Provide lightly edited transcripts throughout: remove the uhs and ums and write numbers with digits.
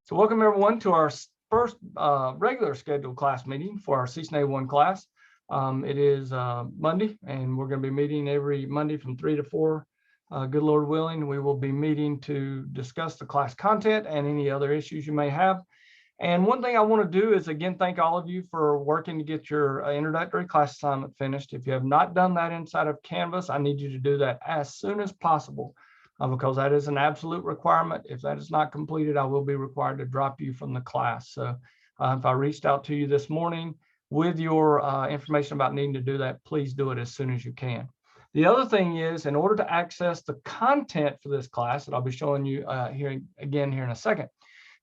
So welcome everyone to our first regular scheduled class meeting for our CCNA 1 class. It is Monday, and we're going to be meeting every Monday from 3 to 4. Good Lord willing, we will be meeting to discuss the class content and any other issues you may have. And one thing I want to do is, again, thank all of you for working to get your introductory class assignment finished. If you have not done that inside of Canvas, I need you to do that as soon as possible. Because that is an absolute requirement. If that is not completed, I will be required to drop you from the class. So if I reached out to you this morning with your information about needing to do that, please do it as soon as you can. The other thing is, in order to access the content for this class that I'll be showing you here in a second,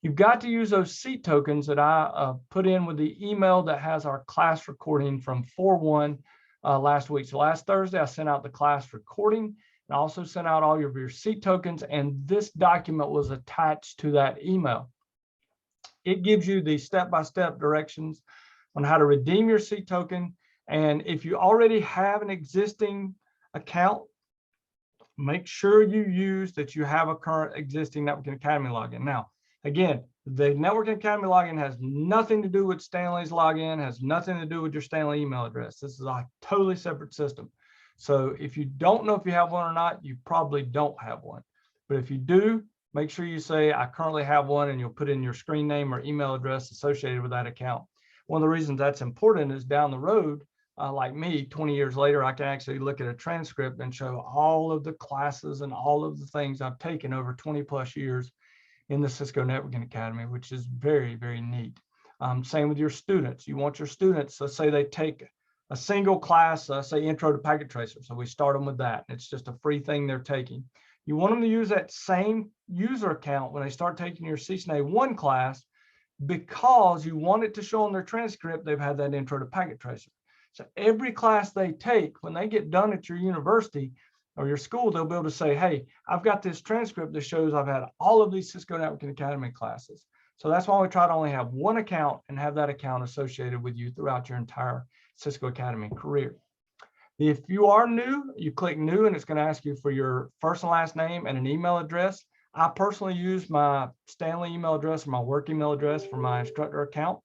you've got to use those seat tokens that I put in with the email that has our class recording from 4/1 last week. So last Thursday, I sent out the class recording. And also sent out all of your seat tokens, and this document was attached to that email. It gives you the step-by-step directions on how to redeem your seat token. And if you already have an existing account, make sure you use that you have a current existing Networking Academy login. Now, again, the Networking Academy login has nothing to do with Stanley's login, has nothing to do with your Stanley email address. This is a totally separate system. So if you don't know if you have one or not, you probably don't have one. But if you do, make sure you say, I currently have one, and you'll put in your screen name or email address associated with that account. One of the reasons that's important is down the road, like me, 20 years later, I can actually look at a transcript and show all of the classes and all of the things I've taken over 20 plus years in the Cisco Networking Academy, which is very, very neat. Same with your students. You want your students, let's say they take a single class, say Intro to Packet Tracer. So we start them with that. It's just a free thing they're taking. You want them to use that same user account when they start taking your CCNA 1 class, because you want it to show on their transcript they've had that Intro to Packet Tracer. So every class they take, when they get done at your university or your school, they'll be able to say, hey, I've got this transcript that shows I've had all of these Cisco Networking Academy classes. So that's why we try to only have one account and have that account associated with you throughout your entire Cisco Academy career. If you are new, you click new, and it's going to ask you for your first and last name and an email address. I personally use my Stanley email address or my work email address for my instructor account.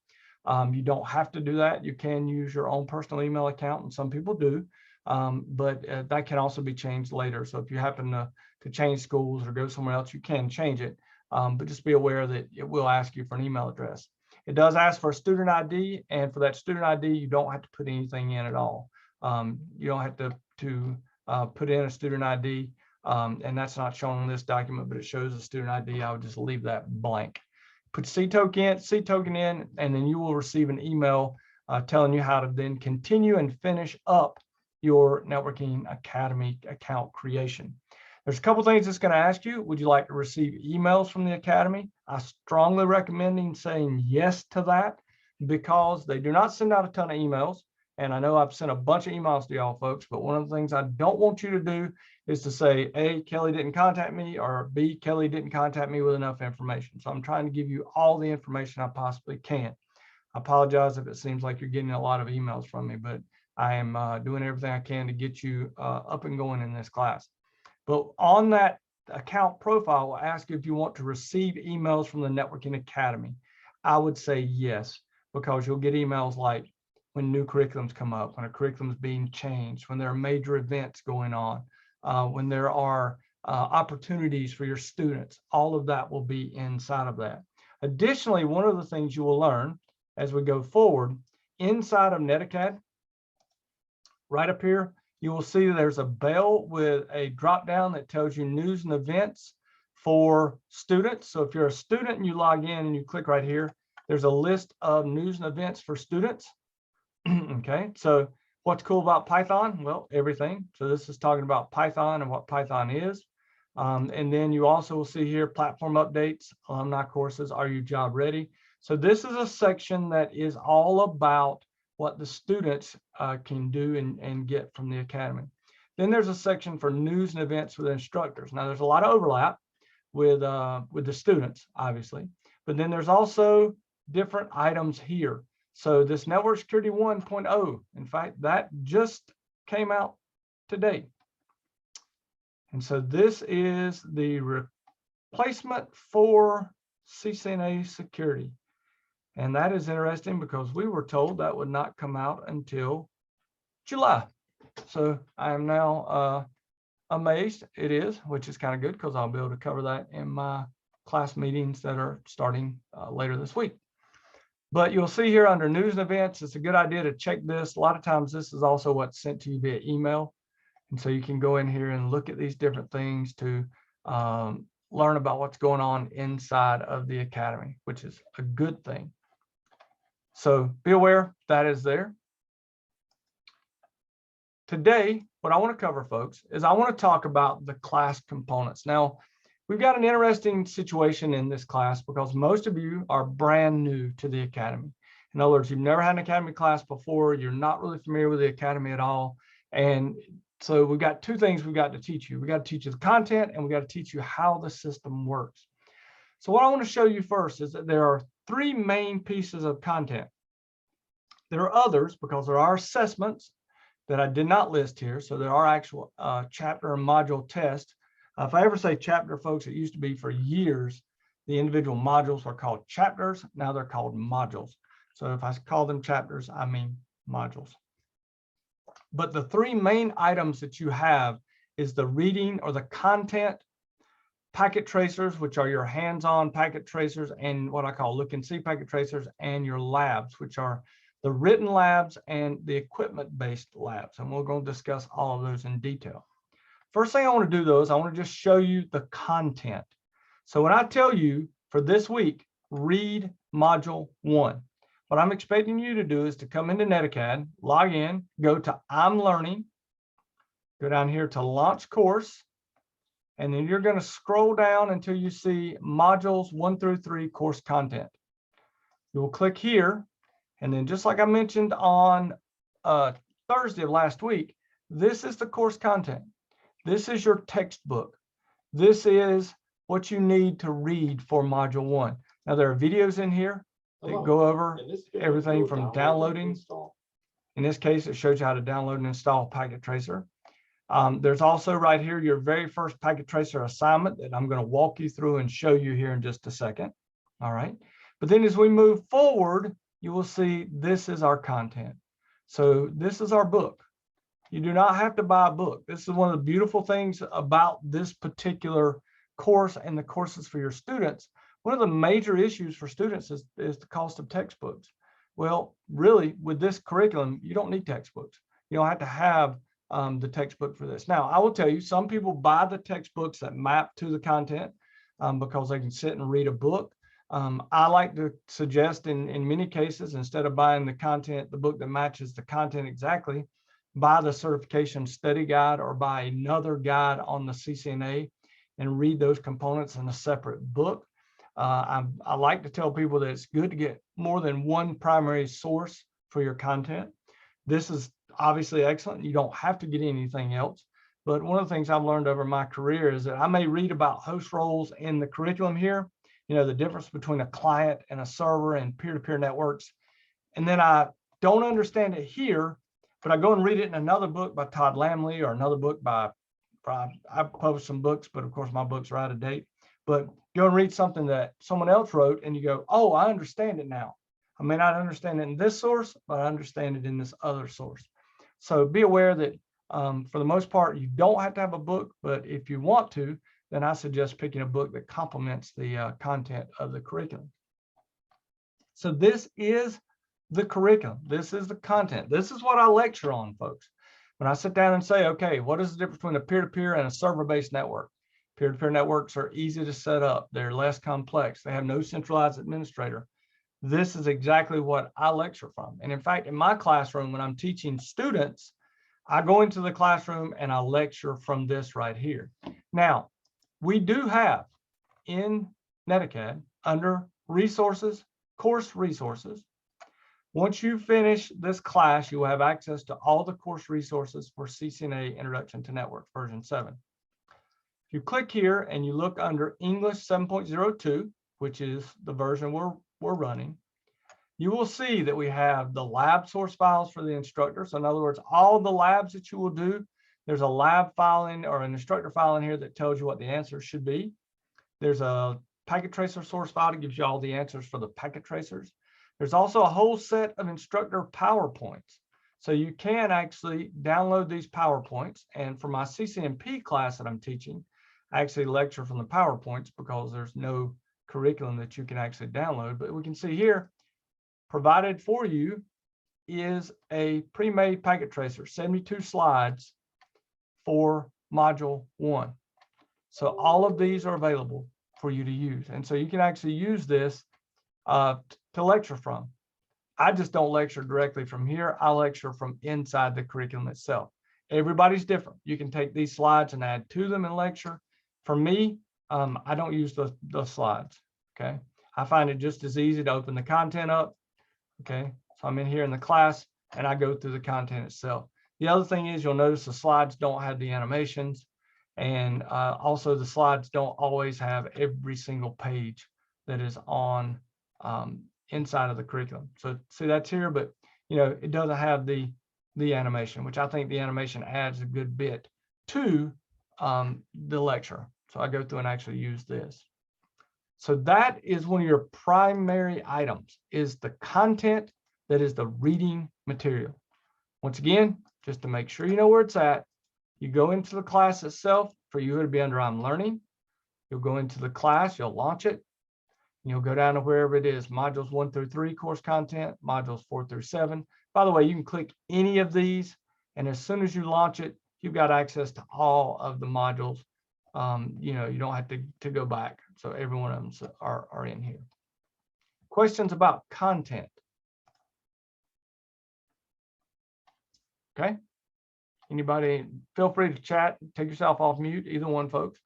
You don't have to do that. You can use your own personal email account, and some people do, but that can also be changed later. So if you happen to change schools or go somewhere else, you can change it, but just be aware that it will ask you for an email address. It does ask for a student ID, and for that student ID, you don't have to put anything in at all. You don't have to put in a student ID, and that's not shown on this document, but it shows a student ID. I would just leave that blank. Put seat token in, and then you will receive an email telling you how to then continue and finish up your Networking Academy account creation. There's a couple things it's going to ask you. Would you like to receive emails from the Academy? I strongly recommend saying yes to that, because they do not send out a ton of emails. And I know I've sent a bunch of emails to y'all folks, but one of the things I don't want you to do is to say, A, Kelly didn't contact me, or B, Kelly didn't contact me with enough information. So I'm trying to give you all the information I possibly can. I apologize if it seems like you're getting a lot of emails from me, but I am doing everything I can to get you up and going in this class. But on that account profile, will ask you if you want to receive emails from the Networking Academy. I would say yes, because you'll get emails like when new curriculums come up, when a curriculum is being changed, when there are major events going on, when there are opportunities for your students. All of that will be inside of that. Additionally, one of the things you will learn as we go forward, inside of NetAcad, right up here, you will see there's a bell with a drop down that tells you news and events for students. So if you're a student and you log in and you click right here, there's a list of news and events for students. Okay, so what's cool about Python? Well, everything. So this is talking about Python and what Python is. And then you also will see here platform updates, alumni courses, are you job ready? So this is a section that is all about what the students can do and get from the Academy. Then there's a section for news and events with instructors. Now there's a lot of overlap with the students, obviously, but then there's also different items here. So this Network Security 1.0, in fact, that just came out today. And so this is the replacement for CCNA security. And that is interesting because we were told that would not come out until July. So I am now amazed it is, which is kind of good because I'll be able to cover that in my class meetings that are starting later this week. But you'll see here under news and events, it's a good idea to check this. A lot of times this is also what's sent to you via email. And so you can go in here and look at these different things to learn about what's going on inside of the academy, which is a good thing. So be aware that is there. Today, what I want to cover, folks, is I want to talk about the class components. Now, we've got an interesting situation in this class because most of you are brand new to the academy. In other words, you've never had an academy class before. You're not really familiar with the academy at all. And so we've got two things we've got to teach you. We got to teach you the content and we got to teach you how the system works. So what I want to show you first is that there are three main pieces of content. There are others because there are assessments that I did not list here. So there are actual chapter and module tests. If I ever say chapter, folks, it used to be for years, the individual modules were called chapters. Now they're called modules. So if I call them chapters, I mean modules. But the three main items that you have is the reading or the content, packet tracers, which are your hands-on packet tracers, and what I call look and see packet tracers, and your labs, which are the written labs and the equipment-based labs. And we're going to discuss all of those in detail. First thing I want to do, though, is I want to just show you the content. So when I tell you for this week, read module 1, what I'm expecting you to do is to come into NetAcad, log in, go to I'm Learning, go down here to Launch Course, and then you're going to scroll down until you see modules 1 through 3 course content. You will click here, and then just like I mentioned on Thursday of last week, this is the course content. This is your textbook. This is what you need to read for module 1. Now there are videos in here that go over everything from downloading. In this case, it shows you how to download and install Packet Tracer. There's also right here your very first Packet Tracer assignment that I'm going to walk you through and show you here in just a second. All right. But then as we move forward, you will see this is our content. So this is our book. You do not have to buy a book. This is one of the beautiful things about this particular course and the courses for your students. One of the major issues for students is the cost of textbooks. Well, really, with this curriculum, you don't need textbooks. You don't have to have the textbook for this. Now, I will tell you, some people buy the textbooks that map to the content because they can sit and read a book. I like to suggest in many cases, instead of buying the content, the book that matches the content exactly, buy the certification study guide or buy another guide on the CCNA and read those components in a separate book. I like to tell people that it's good to get more than one primary source for your content. This is obviously excellent. You don't have to get anything else. But one of the things I've learned over my career is that I may read about host roles in the curriculum here, you know, the difference between a client and a server and peer-to-peer networks. And then I don't understand it here, but I go and read it in another book by Todd Lamley or another book by, I've published some books, but of course my books are out of date. But go and read something that someone else wrote and you go, oh, I understand it now. I may not understand it in this source, but I understand it in this other source. So be aware that for the most part, you don't have to have a book, but if you want to, then I suggest picking a book that complements the content of the curriculum. So this is the curriculum. This is the content. This is what I lecture on, folks. When I sit down and say, okay, what is the difference between a peer-to-peer and a server-based network? Peer-to-peer networks are easy to set up. They're less complex. They have no centralized administrator. This is exactly what I lecture from. And in fact, in my classroom, when I'm teaching students, I go into the classroom and I lecture from this right here. Now, we do have in NetAcad under resources, course resources. Once you finish this class, you will have access to all the course resources for CCNA Introduction to Networks version 7. If you click here and you look under English 7.02, which is the version we're running, you will see that we have the lab source files for the instructor. So in other words, all the labs that you will do, there's a lab file in or an instructor file in here that tells you what the answers should be. There's a packet tracer source file that gives you all the answers for the packet tracers. There's also a whole set of instructor PowerPoints. So you can actually download these PowerPoints. And for my CCNP class that I'm teaching, I actually lecture from the PowerPoints because there's no curriculum that you can actually download. But we can see here, provided for you is a pre-made packet tracer, 72 slides for module 1. So all of these are available for you to use. And so you can actually use this to lecture from. I just don't lecture directly from here. I lecture from inside the curriculum itself. Everybody's different. You can take these slides and add to them and lecture. For me, I don't use those slides, okay? I find it just as easy to open the content up, okay? So I'm in here in the class and I go through the content itself. The other thing is you'll notice the slides don't have the animations, and also the slides don't always have every single page that is on inside of the curriculum. So see, that's here, but you know, it doesn't have the animation, which I think the animation adds a good bit to the lecture. So I go through and actually use this. So that is one of your primary items, is the content that is the reading material. Once again, just to make sure you know where it's at, you go into the class itself. For you, it'll be under I'm Learning. You'll go into the class, you'll launch it. You'll go down to wherever it is, modules 1 through 3 course content, modules 4 through 7. By the way, you can click any of these, and as soon as you launch it, you've got access to all of the modules. You know, you don't have to go back. So every one of them are in here. Questions about content? Okay. Anybody, feel free to chat, take yourself off mute, either one, folks.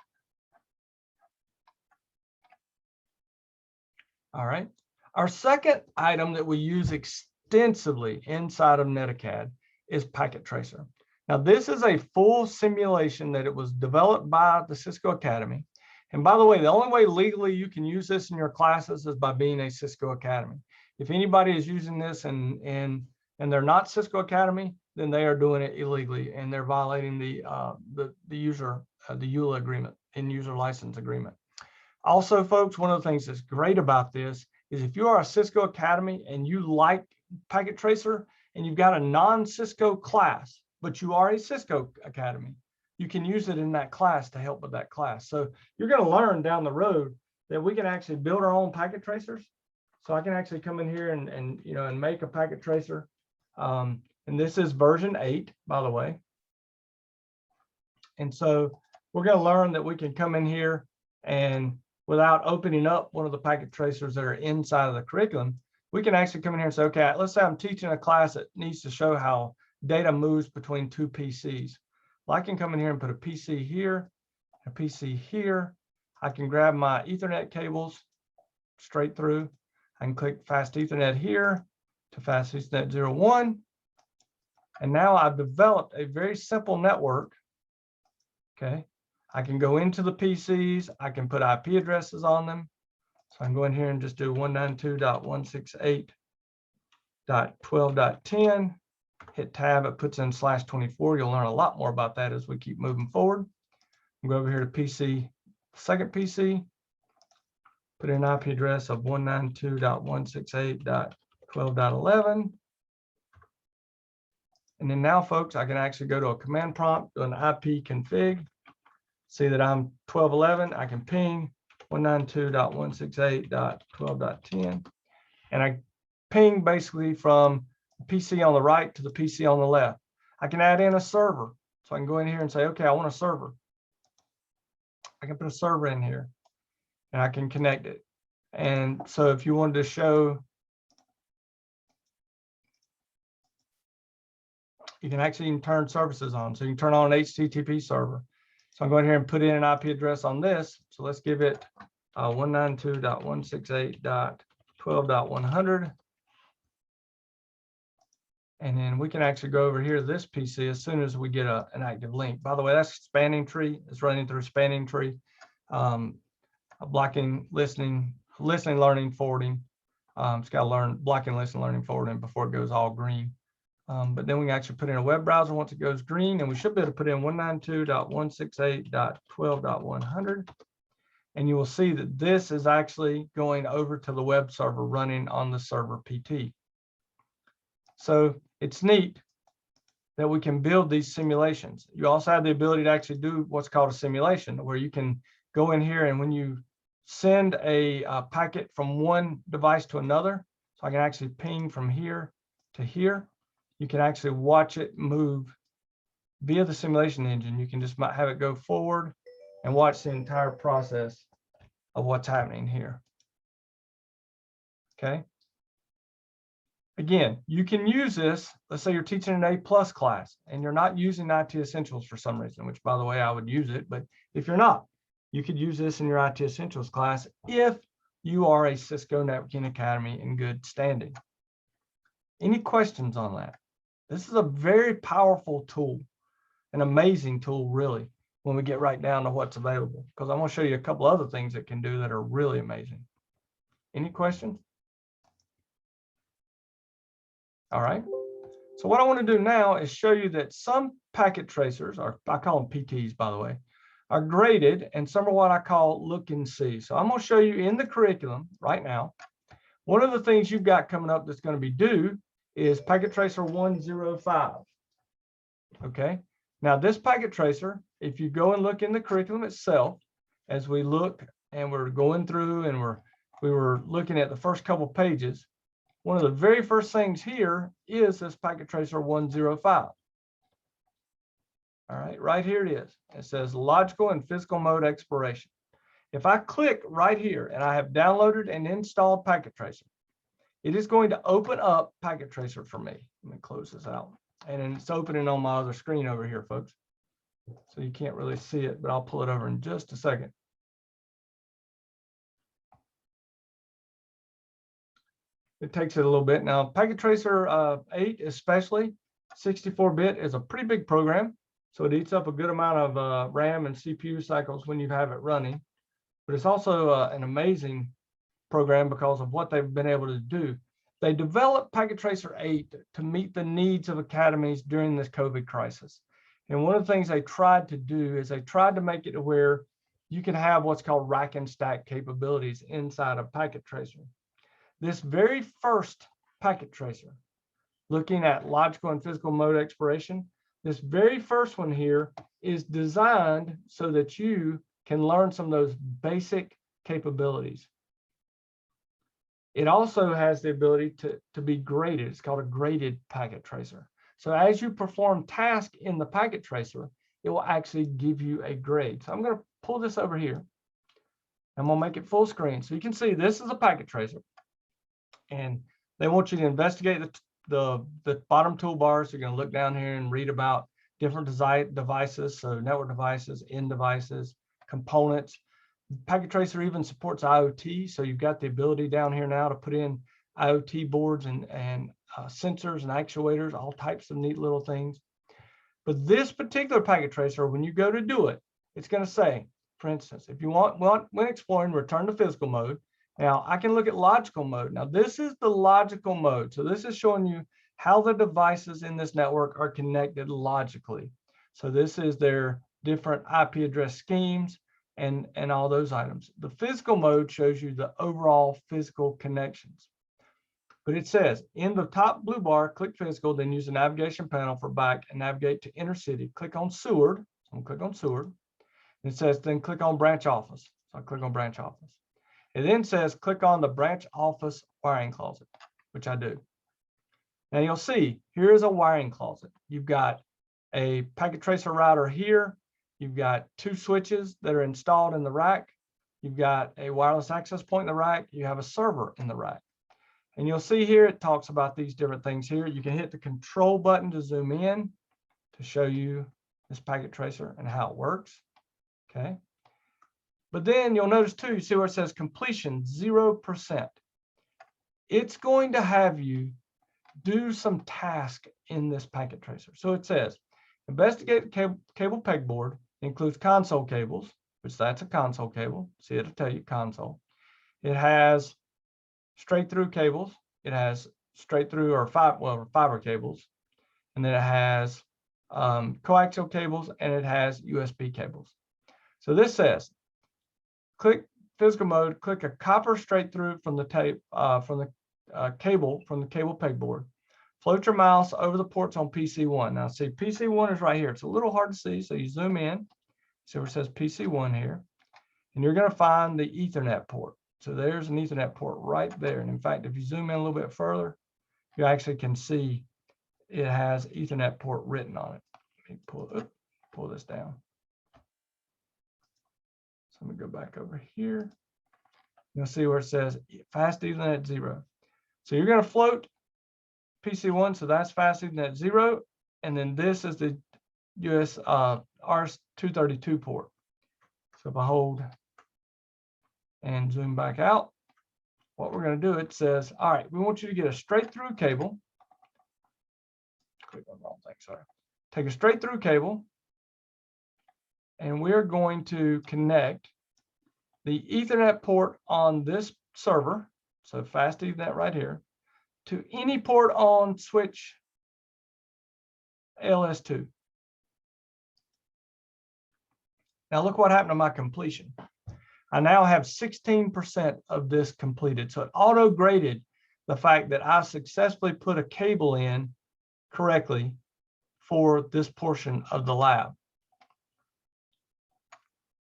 All right. Our second item that we use extensively inside of NetAcad is Packet Tracer. Now, this is a full simulation that it was developed by the Cisco Academy. And by the way, the only way legally you can use this in your classes is by being a Cisco Academy. If anybody is using this and they're not Cisco Academy, then they are doing it illegally and they're violating the EULA agreement, end user license agreement. Also, folks, one of the things that's great about this is if you are a Cisco Academy and you like Packet Tracer and you've got a non-Cisco class, but you are a Cisco Academy, you can use it in that class to help with that class. So you're going to learn down the road that we can actually build our own packet tracers. So I can actually come in here and make a packet tracer. And this is version 8, by the way. And so we're going to learn that we can come in here and without opening up one of the packet tracers that are inside of the curriculum, we can actually come in here and say, okay, let's say I'm teaching a class that needs to show how data moves between 2 PCs. Well, I can come in here and put a PC here, a PC here. I can grab my Ethernet cables straight through. I can click Fast Ethernet here to Fast Ethernet 01. And now I've developed a very simple network. Okay. I can go into the PCs. I can put IP addresses on them. So I can go in here and just do 192.168.12.10. Hit tab, it puts in /24. You'll learn a lot more about that as we keep moving forward. I'll go over here to PC, second PC, put in an IP address of 192.168.12.11. And then now, folks, I can actually go to a command prompt, do an IP config, see that I'm 12.11. I can ping 192.168.12.10. And I ping basically from the PC on the right to the PC on the left. I can add in a server. So I can go in here and say, okay, I want a server. I can put a server in here and I can connect it. And so if you wanted to show, you can actually turn services on. So you can turn on an HTTP server. So I'm going here and put in an IP address on this. So let's give it 192.168.12.100. And then we can actually go over here to this PC as soon as we get an active link. By the way, that's spanning tree. It's running through spanning tree, blocking, listening, learning, forwarding. It's got to learn blocking, listen, learning, forwarding before it goes all green. But then we can actually put in a web browser once it goes green, and we should be able to put in 192.168.12.100. And you will see that this is actually going over to the web server running on the server PT. So it's neat that we can build these simulations. You also have the ability to actually do what's called a simulation, where you can go in here, and when you send a packet from one device to another, so I can actually ping from here to here, you can actually watch it move via the simulation engine. You can just have it go forward and watch the entire process of what's happening here. Okay. Again, you can use this. Let's say you're teaching an A+ class and you're not using IT Essentials for some reason, which, by the way, I would use it. But if you're not, you could use this in your IT Essentials class if you are a Cisco Networking Academy in good standing. Any questions on that? This is a very powerful tool, an amazing tool, really, when we get right down to what's available, because I'm going to show you a couple other things it can do that are really amazing. Any questions? All right. So what I want to do now is show you that some packet tracers, or I call them PTs, by the way, are graded, and some are what I call look and see. So I'm going to show you in the curriculum right now. One of the things you've got coming up that's going to be due is packet tracer 105. Okay. Now this packet tracer, if you go and look in the curriculum itself, as we look and we're going through and we were looking at the first couple pages, one of the very first things here is this packet tracer 105. All right, right here it is. It says logical and physical mode exploration. If I click right here and I have downloaded and installed packet tracer, it is going to open up packet tracer for me. Let me close this out. And then it's opening on my other screen over here, folks. So you can't really see it, but I'll pull it over in just a second. It takes it a little bit. Now, packet tracer 8, especially 64-bit, is a pretty big program. So it eats up a good amount of RAM and CPU cycles when you have it running. But it's also an amazing program because of what they've been able to do. They developed packet tracer 8 to meet the needs of academies during this COVID crisis. And one of the things they tried to do is they tried to make it to where you can have what's called rack and stack capabilities inside of packet tracer. This very first packet tracer, looking at logical and physical mode exploration, this very first one here is designed so that you can learn some of those basic capabilities. It also has the ability to be graded. It's called a graded packet tracer. So as you perform tasks in the packet tracer, it will actually give you a grade. So I'm going to pull this over here. I'm going to make it full screen. So you can see this is a packet tracer. And they want you to investigate the bottom toolbars. You're going to look down here and read about different devices, so network devices, end devices, components. Packet tracer even supports IoT, so you've got the ability down here now to put in IoT boards and sensors and actuators, all types of neat little things. But this particular packet tracer, when you go to do it, it's going to say, for instance, if you want when exploring, return to physical mode. Now I can look at logical mode. Now this is the logical mode. So this is showing you how the devices in this network are connected logically. So this is their different IP address schemes and all those items. The physical mode shows you the overall physical connections. But it says in the top blue bar, click physical, then use the navigation panel for back and navigate to inner city. Click on Seward. So I'm going to click on Seward. It says then click on branch office. So I click on branch office. It then says click on the branch office wiring closet, which I do. Now you'll see here is a wiring closet. You've got a packet tracer router here. You've got 2 switches that are installed in the rack. You've got a wireless access point in the rack. You have a server in the rack. And you'll see here it talks about these different things here. You can hit the control button to zoom in to show you this packet tracer and how it works. Okay. But then you'll notice too, you see where it says completion 0%. It's going to have you do some task in this packet tracer. So it says investigate the cable pegboard, includes console cables, which that's a console cable. See, it'll tell you console. It has straight through cables. It has straight through or fiber cables. And then it has coaxial cables and it has USB cables. So this says click physical mode, click a copper straight through from the tape, from the cable pegboard. Float your mouse over the ports on PC1. Now see, PC1 is right here. It's a little hard to see, so you zoom in. See where it says PC1 here. And you're going to find the Ethernet port. So there's an Ethernet port right there. And in fact, if you zoom in a little bit further, you actually can see it has Ethernet port written on it. Let me pull this down. So I'm going to go back over here. You'll see where it says fast Ethernet 0. So you're going to float PC1, so that's fast Ethernet 0. And then this is the US RS-232 port. So if I hold and zoom back out, what we're going to do, it says, all right, we want you to get a straight through cable. Click on the wrong thing, sorry. Take a straight through cable, and we're going to connect the Ethernet port on this server, so fast Ethernet right here, to any port on switch LS2. Now look what happened to my completion. I now have 16% of this completed. So it auto graded the fact that I successfully put a cable in correctly for this portion of the lab.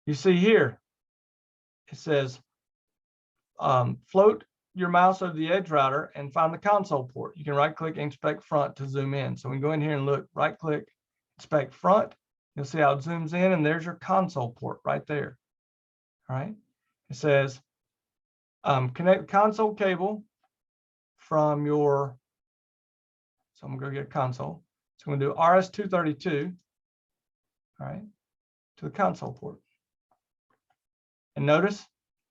You see here, it says, float your mouse over the edge router and find the console port. You can right click inspect front to zoom in. So we can go in here and look, right click, inspect front. You'll see how it zooms in, and there's your console port right there. All right. It says, connect the console cable from your, so I'm going to go get a console. So I'm going to do RS-232, all right, to the console port. And notice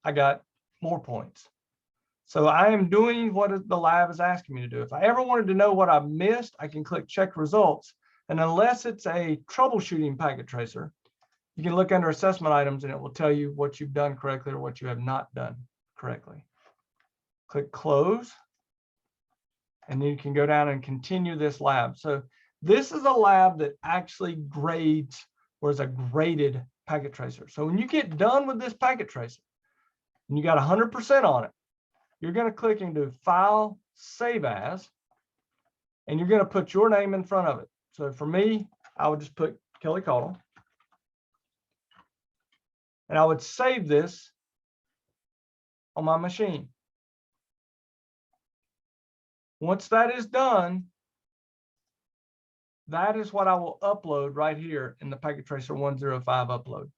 I got more points. So I am doing what the lab is asking me to do. If I ever wanted to know what I missed, I can click check results. And unless it's a troubleshooting packet tracer, you can look under assessment items and it will tell you what you've done correctly or what you have not done correctly. Click close. And then you can go down and continue this lab. So this is a lab that actually grades or is a graded packet tracer. So when you get done with this packet tracer and you got 100% on it, you're going to click into File, Save As, and you're going to put your name in front of it. So for me, I would just put Kelly Caudle. And I would save this on my machine. Once that is done, that is what I will upload right here in the Packet Tracer 105 upload.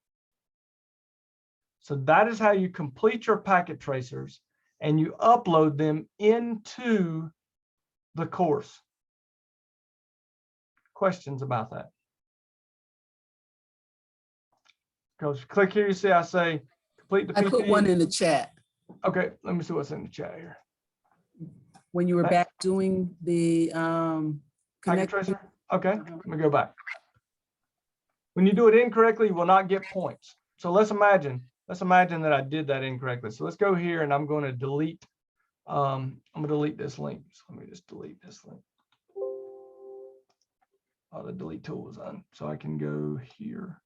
So that is how you complete your packet tracers and you upload them into the course. Questions about that? Because click here, you see I say complete the I put one in the chat. Okay, let me see what's in the chat here. When you were back doing the packet tracer? Okay, let me go back. When you do it incorrectly, you will not get points. So let's imagine that I did that incorrectly. So let's go here and I'm going to delete. I'm going to delete this link. So let me just delete this link. Oh, the delete tool was on. So I can go here,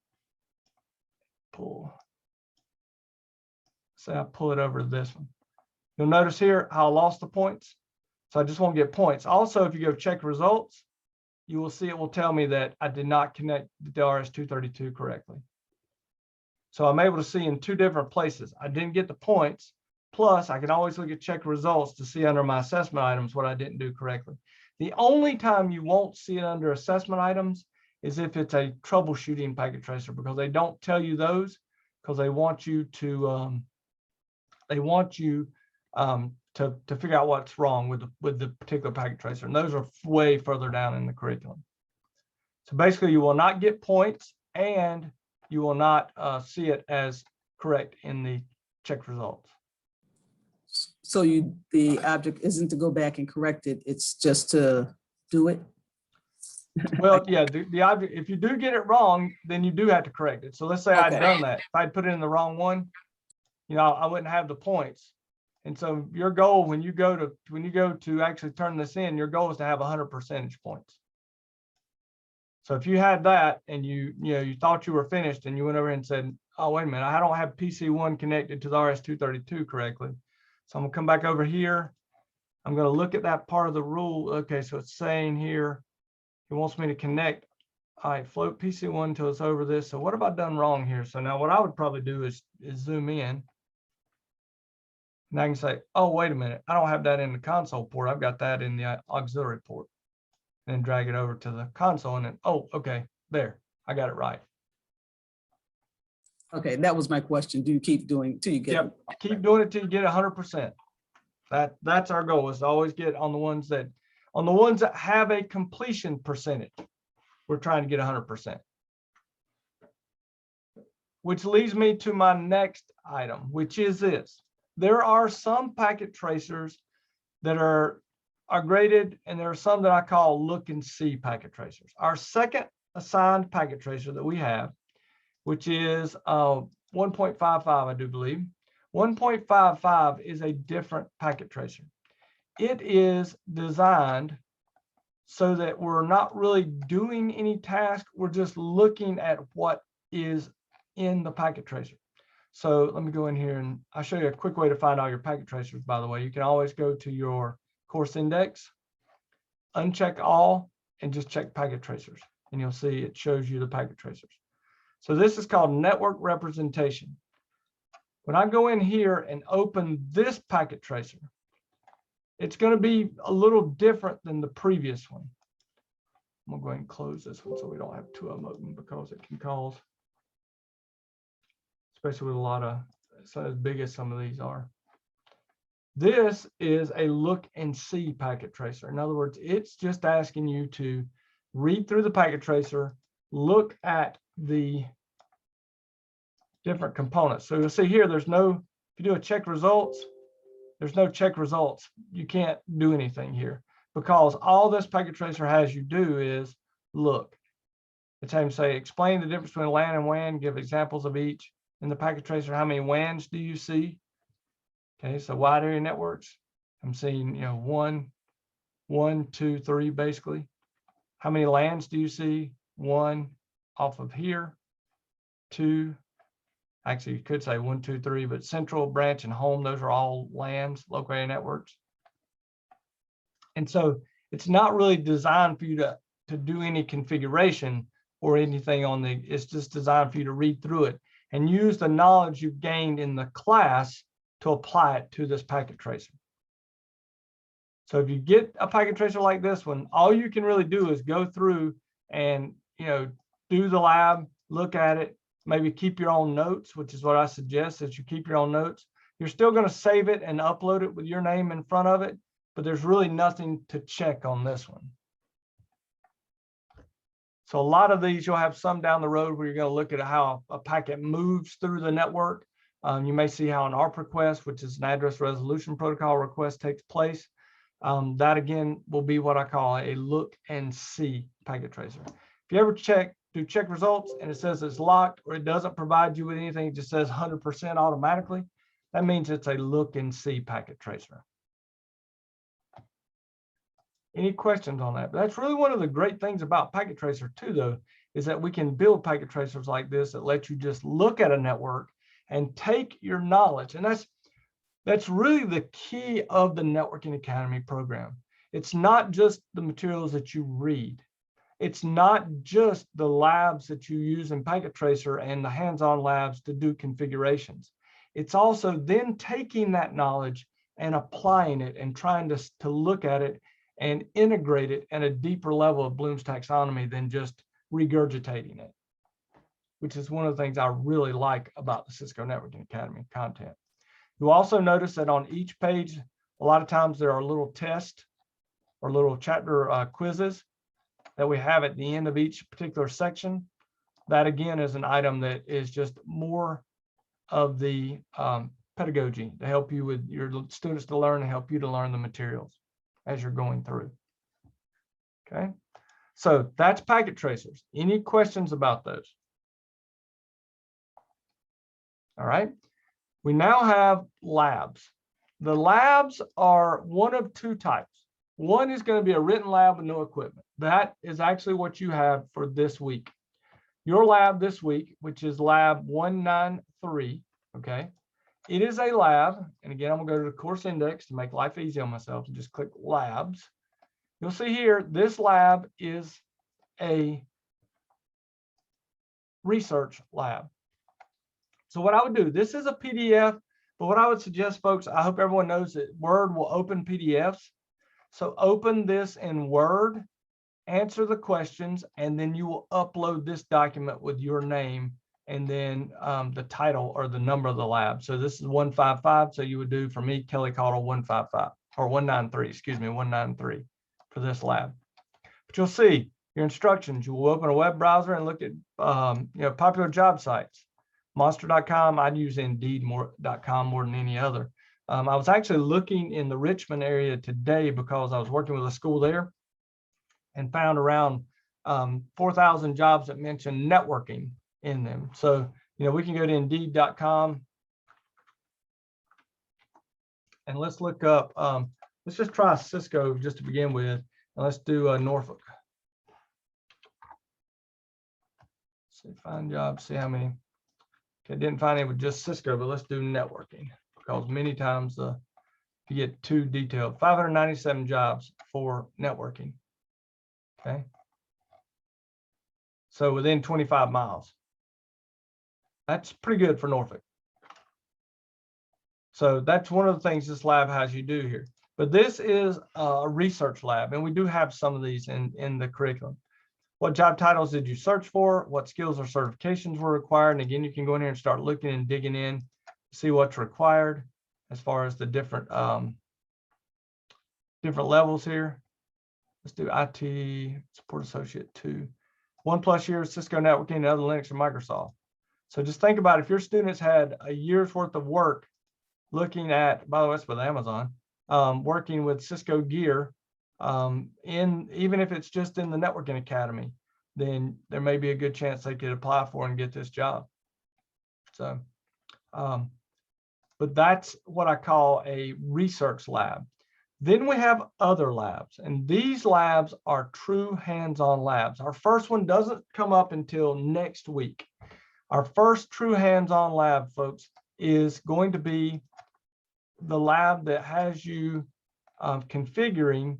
pull. Say I pull it over to this one. You'll notice here how I lost the points. So I just won't get points. Also, if you go check results, you will see it will tell me that I did not connect the RS-232 correctly. So I'm able to see in two different places. I didn't get the points. Plus, I can always look at check results to see under my assessment items what I didn't do correctly. The only time you won't see it under assessment items is if it's a troubleshooting packet tracer, because they don't tell you those because they want you to to figure out what's wrong with the particular packet tracer, and those are way further down in the curriculum. So basically, you will not get points, and you will not see it as correct in the check results. So the object isn't to go back and correct it; it's just to do it. Well, yeah, the object. If you do get it wrong, then you do have to correct it. So let's say I'd done that. If I'd put it in the wrong one, you know, I wouldn't have the points. And so your goal when you go to actually turn this in, your goal is to have 100 percentage points. So if you had that and you thought you were finished and you went over and said, oh, wait a minute, I don't have PC1 connected to the RS-232 correctly. So I'm gonna come back over here. I'm gonna look at that part of the rule. Okay, so it's saying here, it wants me to connect. All right, float PC1 until it's over this. So what have I done wrong here? So now what I would probably do is zoom in. And I can say, oh, wait a minute, I don't have that in the console port. I've got that in the auxiliary port. And then drag it over to the console and then, oh, okay, there, I got it right. Okay, that was my question. Do you keep doing till you get? Yep, keep doing it till you get 100%. That's our goal, is to always get on the ones that have a completion percentage. We're trying to get 100%. Which leads me to my next item, which is this. There are some packet tracers that are graded, and there are some that I call look and see packet tracers. Our second assigned packet tracer that we have, which is 1.55, I do believe. 1.55 is a different packet tracer. It is designed so that we're not really doing any task. We're just looking at what is in the packet tracer. So let me go in here and I'll show you a quick way to find all your packet tracers, by the way. You can always go to your course index, uncheck all, and just check packet tracers. And you'll see it shows you the packet tracers. So this is called network representation. When I go in here and open this packet tracer, it's going to be a little different than the previous one. I'm going to go ahead and close this one so we don't have two of them open, because it can cause, especially with a lot of, it's not as big as some of these are. This is a look and see packet tracer. In other words, it's just asking you to read through the packet tracer, look at the different components. So you'll see here, there's no, if you do a check results, there's no check results. You can't do anything here, because all this packet tracer has you do is look. It's having to say, explain the difference between LAN and WAN, give examples of each. In the packet tracer, how many WANs do you see? Okay, so wide area networks, I'm seeing, you know, one, two, three, basically. How many LANs do you see? One off of here, two. Actually, you could say 1, 2, 3, but central, branch, and home, those are all LANs, local area networks. And so it's not really designed for you to do any configuration or anything on the, it's just designed for you to read through it and use the knowledge you've gained in the class to apply it to this packet tracer. So if you get a packet tracer like this one, all you can really do is go through and, you know, do the lab, look at it, maybe keep your own notes, which is what I suggest, that you keep your own notes. You're still going to save it and upload it with your name in front of it, but there's really nothing to check on this one. So a lot of these, you'll have some down the road where you're going to look at how a packet moves through the network. You may see how an ARP request, which is an address resolution protocol request, takes place. That again will be what I call a look and see packet tracer. If you ever do check results and it says it's locked, or it doesn't provide you with anything, it just says 100% automatically, that means it's a look and see packet tracer. Any questions on that? But that's really one of the great things about packet tracer too, though, is that we can build packet tracers like this that let you just look at a network and take your knowledge. And that's really the key of the Networking Academy program. It's not just the materials that you read. It's not just the labs that you use in packet tracer and the hands-on labs to do configurations. It's also then taking that knowledge and applying it and trying to look at it and integrate it at a deeper level of Bloom's taxonomy than just regurgitating it, which is one of the things I really like about the Cisco Networking Academy content. You'll also notice that on each page, a lot of times there are little tests or little chapter quizzes that we have at the end of each particular section. That again is an item that is just more of the pedagogy to help you with your students to learn and help you to learn the materials as you're going through. Okay, so that's packet tracers. Any questions about those? All right, we now have labs. The labs are one of two types. One is going to be a written lab with no equipment. That is actually what you have for this week. your lab this week, which is lab 193, okay? It is a lab, and again, I'm gonna go to the course index to make life easy on myself and just click labs. You'll see here, this lab is a research lab. So what I would do, this is a PDF, but what I would suggest, folks, I hope everyone knows that Word will open PDFs. So open this in Word, answer the questions, and then you will upload this document with your name and then the title or the number of the lab. So this is 155. So you would do, for me, Kelly Caudle 155 or 193, excuse me, 193 for this lab. But you'll see your instructions. You will open a web browser and look at popular job sites. Monster.com, I'd use Indeed.com more than any other. I was actually looking in the Richmond area today because I was working with a school there and found around 4,000 jobs that mention networking in them. So, we can go to Indeed.com and let's look up, let's just try Cisco just to begin with. And let's do Norfolk. See, find jobs, see how many. Okay, didn't find any with just Cisco, but let's do networking because many times you get too detailed. 597 jobs for networking. Okay. So within 25 miles. That's pretty good for Norfolk. So that's one of the things this lab has you do here. But this is a research lab, and we do have some of these in the curriculum. What job titles did you search for? What skills or certifications were required? And again, you can go in here and start looking and digging in, see what's required as far as the different levels here. Let's do IT support associate 2. 1+ years Cisco networking and other Linux and Microsoft. So just think about if your students had a year's worth of work looking at, by the way, it's with Amazon, working with Cisco gear, even if it's just in the networking academy, then there may be a good chance they could apply for and get this job. So, but that's what I call a research lab. Then we have other labs, and these labs are true hands-on labs. Our first one doesn't come up until next week. Our first true hands-on lab, folks, is going to be the lab that has you configuring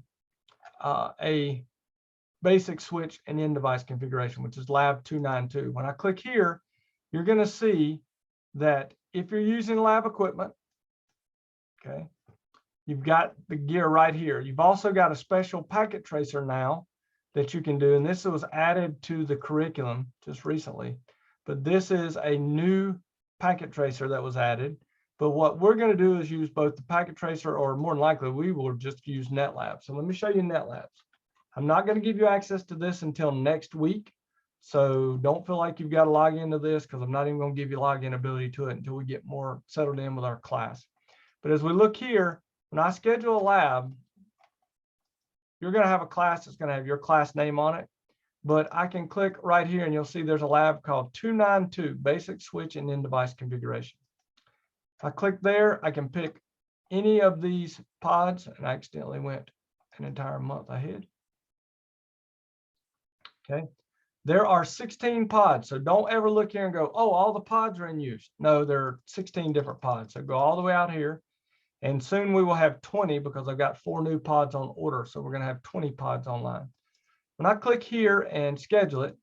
a basic switch and in-device configuration, which is lab 292. When I click here, you're going to see that if you're using lab equipment, okay, you've got the gear right here. You've also got a special packet tracer now that you can do, and this was added to the curriculum just recently. But this is a new packet tracer that was added. But what we're going to do is use both the packet tracer, or more than likely, we will just use Netlab. So let me show you Netlab. I'm not going to give you access to this until next week. So don't feel like you've got to log into this because I'm not even going to give you login ability to it until we get more settled in with our class. But as we look here, when I schedule a lab, you're going to have a class that's going to have your class name on it. But I can click right here and you'll see there's a lab called 292, Basic Switch and In-Device Configuration. If I click there, I can pick any of these pods, and I accidentally went an entire month ahead. Okay. There are 16 pods, so don't ever look here and go, oh, all the pods are in use. No, there are 16 different pods. So go all the way out here, and soon we will have 20 because I've got 4 new pods on order. So we're going to have 20 pods online. When I click here and schedule it,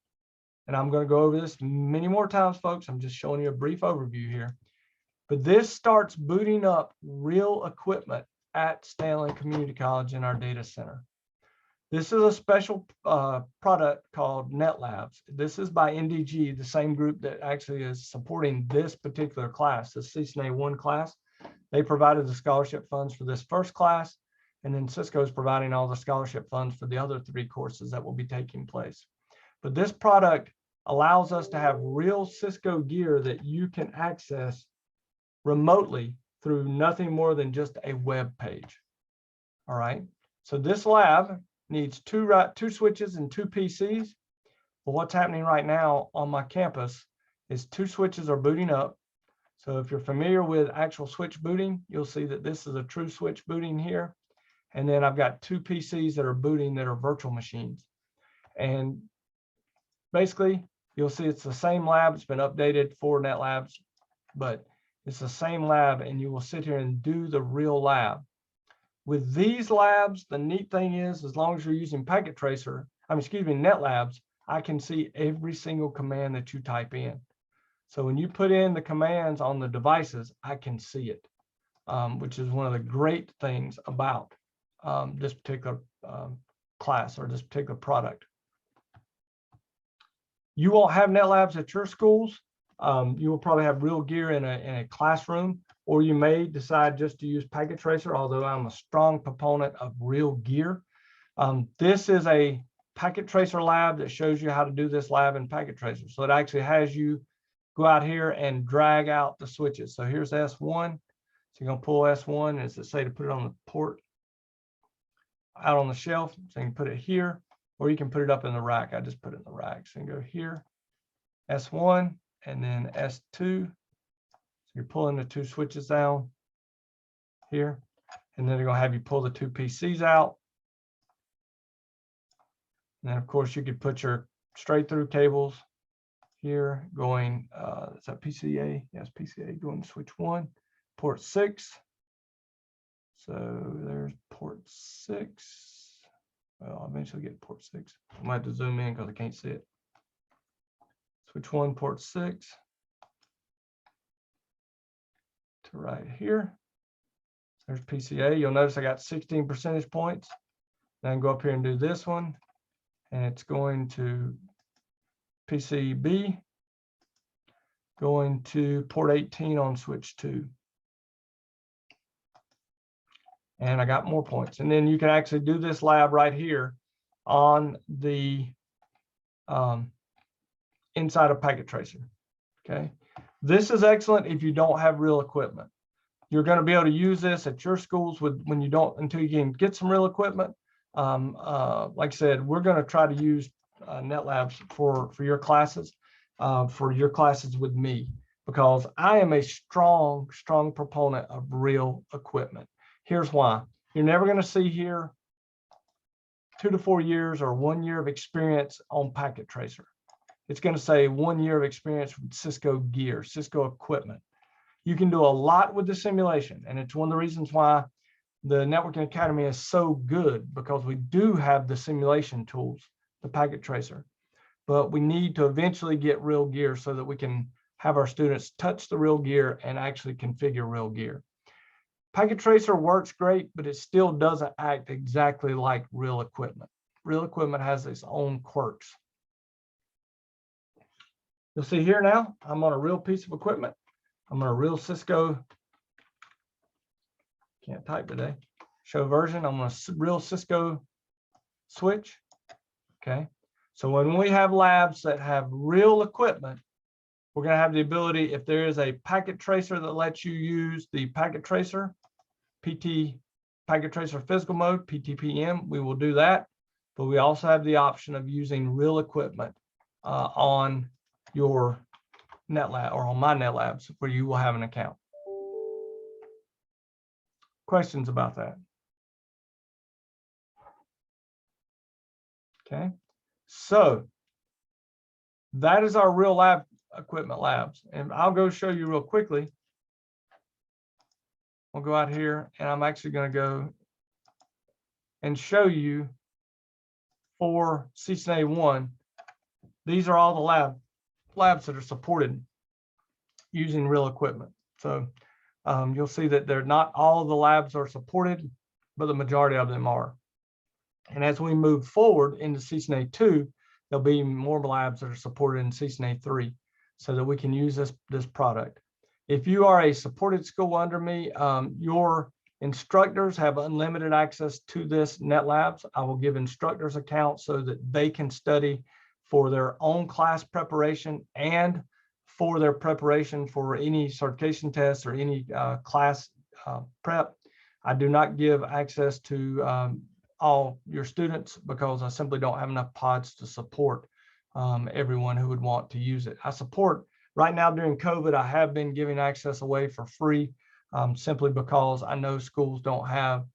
and I'm going to go over this many more times, folks, I'm just showing you a brief overview here. But this starts booting up real equipment at Stanley Community College in our data center. This is a special product called Netlabs. This is by NDG, the same group that actually is supporting this particular class, the CCNA 1 class. They provided the scholarship funds for this first class, and then Cisco is providing all the scholarship funds for the other 3 courses that will be taking place. But this product allows us to have real Cisco gear that you can access remotely through nothing more than just a web page. All right. So this lab needs 2 switches and 2 PCs. But what's happening right now on my campus is 2 switches are booting up. So if you're familiar with actual switch booting, you'll see that this is a true switch booting here. And then I've got 2 PCs that are booting that are virtual machines. And basically, You'll see it's the same lab. It's been updated for Netlabs, but it's the same lab, and you will sit here and do the real lab. With these labs, the neat thing is, as long as you're using Netlabs, I can see every single command that you type in. So when you put in the commands on the devices, I can see it, which is one of the great things about this particular class or this particular product. You won't have Netlabs at your schools. You will probably have real gear in a classroom, or you may decide just to use Packet Tracer, although I'm a strong proponent of real gear. This is a Packet Tracer lab that shows you how to do this lab in Packet Tracer. So it actually has you go out here and drag out the switches. So here's S1. So you're going to pull S1, as it say to put it on the port out on the shelf. So you can put it here, or you can put it up in the rack. I just put it in the rack. So you can go here, S1, and then S2. So you're pulling the two switches down here, and then they're going to have you pull the two PCs out. And then, of course, you could put your straight through cables here going, is that PCA? Yes, PCA going to switch 1, port 6. So there's port 6. Well, I'll eventually get port 6. I might have to zoom in because I can't see it. Switch 1, port 6 to right here. There's PCA. You'll notice I got 16 percentage points. Then go up here and do this one. And it's going to PCB, going to port 18 on switch 2. And I got more points. And then you can actually do this lab right here on the inside of Packet Tracer. Okay. This is excellent if you don't have real equipment. You're going to be able to use this at your schools when you don't, until you can get some real equipment. Like I said, we're going to try to use Netlabs for your classes with me, because I am a strong proponent of real equipment. Here's why. You're never going to see here 2 to 4 years or 1 year of experience on Packet Tracer. It's going to say 1 year of experience with Cisco gear, Cisco equipment. You can do a lot with the simulation, and it's one of the reasons why the Networking Academy is so good, because we do have the simulation tools, the Packet Tracer, but we need to eventually get real gear so that we can have our students touch the real gear and actually configure real gear. Packet Tracer works great, but it still doesn't act exactly like real equipment. Real equipment has its own quirks. You'll see here now, I'm on a real piece of equipment. I'm on a real Cisco, can't type today, show version. I'm on a real Cisco switch. Okay. So when we have labs that have real equipment, we're going to have the ability, if there is a Packet Tracer that lets you use the Packet Tracer, Packet Tracer physical mode, PTPM, we will do that. But we also have the option of using real equipment on your Netlab or on my Netlabs, where you will have an account. Questions about that? Okay, so that is our real lab equipment labs, and I'll go show you real quickly. We'll go out here, and I'm actually going to go and show you for CCNA 1. These are all the labs that are supported using real equipment. So you'll see that they're not all of the labs are supported, but the majority of them are. And as we move forward into CCNA 2, there'll be more labs that are supported in CCNA 3, so that we can use this product. If you are a supported school under me, your instructors have unlimited access to this Netlabs. I will give instructors accounts so that they can study for their own class preparation and for their preparation for any certification tests or any class prep. I do not give access to all your students, because I simply don't have enough pods to support everyone who would want to use it. I support, right now during COVID, I have been giving access away for free, simply because I know schools don't have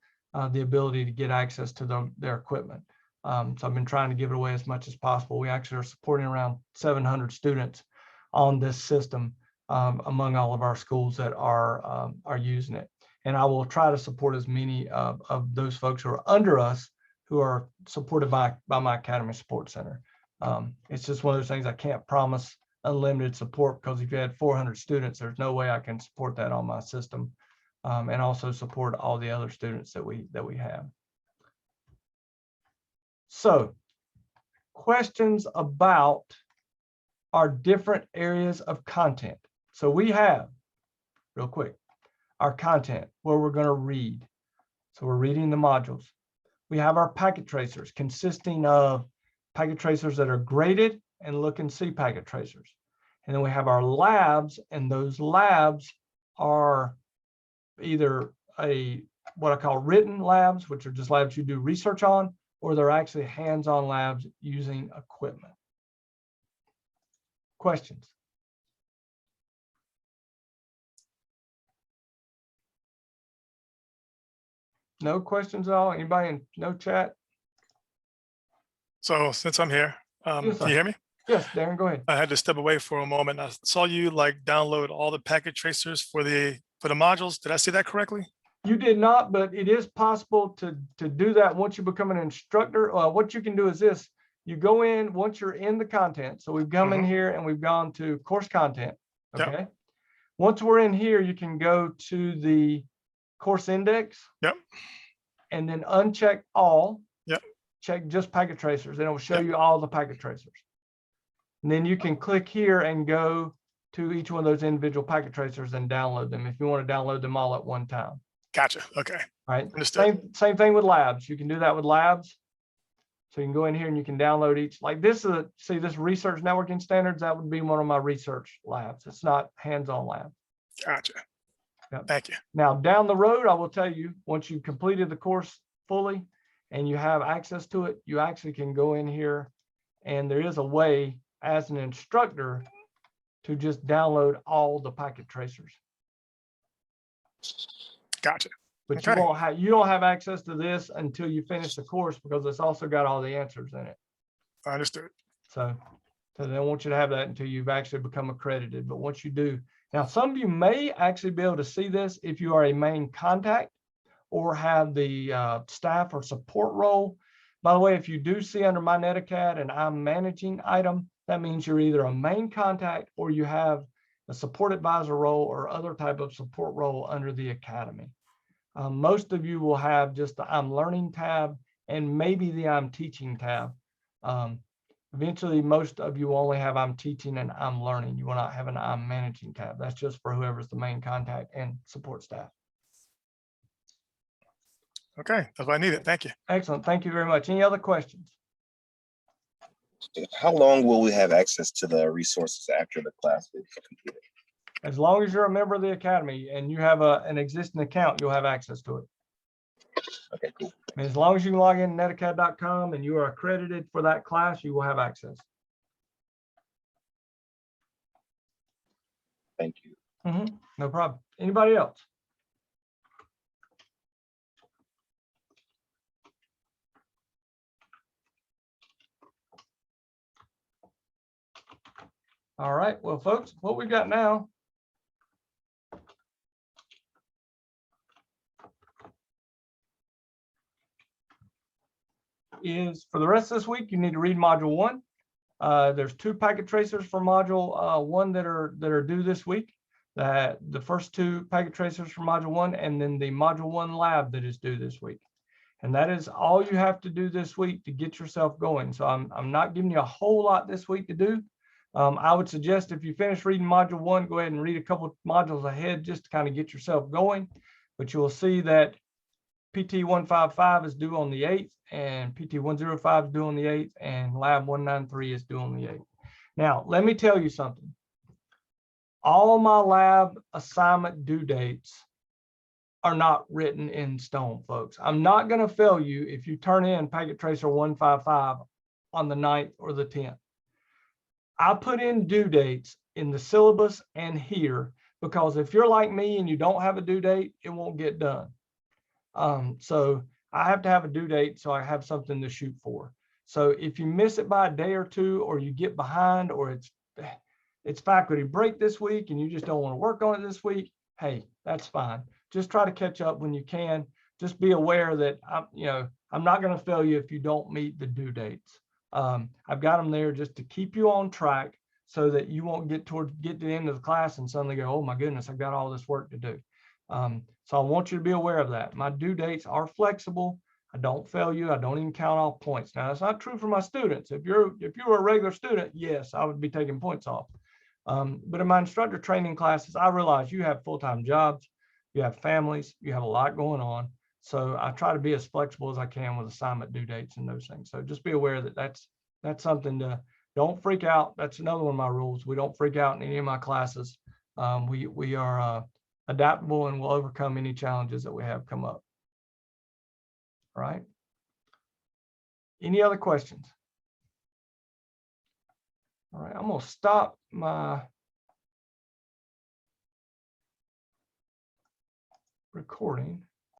the ability to get access to their equipment. So I've been trying to give it away as much as possible. We actually are supporting around 700 students on this system among all of our schools that are using it. And I will try to support as many of those folks who are under us who are supported by my Academy Support Center. It's just one of those things I can't promise unlimited support, because if you had 400 students, there's no way I can support that on my system, and also support all the other students that we have. So, questions about our different areas of content. So we have, real quick, our content where we're going to read. So we're reading the modules. We have our packet tracers consisting of packet tracers that are graded and look and see packet tracers. And then we have our labs, and those labs are either what I call written labs, which are just labs you do research on, or they're actually hands-on labs using equipment. Questions? No questions at all? Anybody in no chat? So since I'm here, Yes, can you hear me? Yes, Darren, go ahead. I had to step away for a moment. I saw you like download all the packet tracers for the modules. Did I see that correctly? You did not, but it is possible to do that once you become an instructor. What you can do is this: you go in once you're in the content. So we've come in here and we've gone to course content. Okay. Yep. Once we're in here, you can go to the course index. Yep. And then uncheck all. Yep. Check just packet tracers, and it will show you all the packet tracers. And then you can click here and go to each one of those individual packet tracers and download them if you want to download them all at one time. Gotcha. Okay. All right. Understood. Same thing with labs. You can do that with labs. So you can go in here and you can download each. Like this is see this research networking standards. That would be one of my research labs. It's not hands-on lab. Gotcha. Yep. Thank you. Now down the road, I will tell you, once you've completed the course fully and you have access to it, you actually can go in here, and there is a way as an instructor to just download all the packet tracers. Gotcha. But Okay. you don't have access to this until you finish the course, because it's also got all the answers in it. Understood. So they don't want you to have that until you've actually become accredited. But once you do, now some of you may actually be able to see this if you are a main contact or have the staff or support role. By the way, if you do see under my NetAcad and I'm managing item, that means you're either a main contact or you have a support advisor role or other type of support role under the academy. Most of you will have just the I'm learning tab and maybe the I'm teaching tab. Eventually, most of you only have I'm teaching and I'm learning. You will not have an I'm managing tab. That's just for whoever's the main contact and support staff. Okay, that's what I needed. Thank you. Excellent. Thank you very much. Any other questions? How long will we have access to the resources after the class is completed? As long as you're a member of the academy and you have an existing account, you'll have access to it. Okay, cool. And as long as you can log in to netacad.com and you are accredited for that class, you will have access. Thank you. No problem. Anybody else? All right. Well, folks, what we got now is for the rest of this week, you need to read module 1. There's 2 packet tracers for module 1 that are due this week. The first 2 packet tracers for module 1, and then the module 1 lab that is due this week. And that is all you have to do this week to get yourself going. So I'm not giving you a whole lot this week to do. I would suggest if you finish reading module 1, go ahead and read a couple modules ahead just to kind of get yourself going. But you'll see that PT 155 is due on the 8th, and PT 105 is due on the 8th, and Lab 193 is due on the 8th. Now, let me tell you something. All my lab assignment due dates are not written in stone, folks. I'm not going to fail you if you turn in Packet Tracer 155 on the 9th or the 10th. I put in due dates in the syllabus and here, because if you're like me and you don't have a due date, it won't get done. So I have to have a due date, so I have something to shoot for. So if you miss it by a day or two, or you get behind, or it's faculty break this week and you just don't want to work on it this week, hey, that's fine. Just try to catch up when you can. Just be aware that I'm not going to fail you if you don't meet the due dates. I've got them there just to keep you on track so that you won't get to the end of the class and suddenly go, oh my goodness, I've got all this work to do. So I want you to be aware of that. My due dates are flexible. I don't fail you. I don't even count off points. Now, that's not true for my students. If you were a regular student, yes, I would be taking points off. But in my instructor training classes, I realize you have full-time jobs, you have families, you have a lot going on. So I try to be as flexible as I can with assignment due dates and those things. So just be aware that that's something to, don't freak out. That's another one of my rules. We don't freak out in any of my classes. We are adaptable and will overcome any challenges that we have come up. All right. Any other questions? All right, I'm going to stop my recording.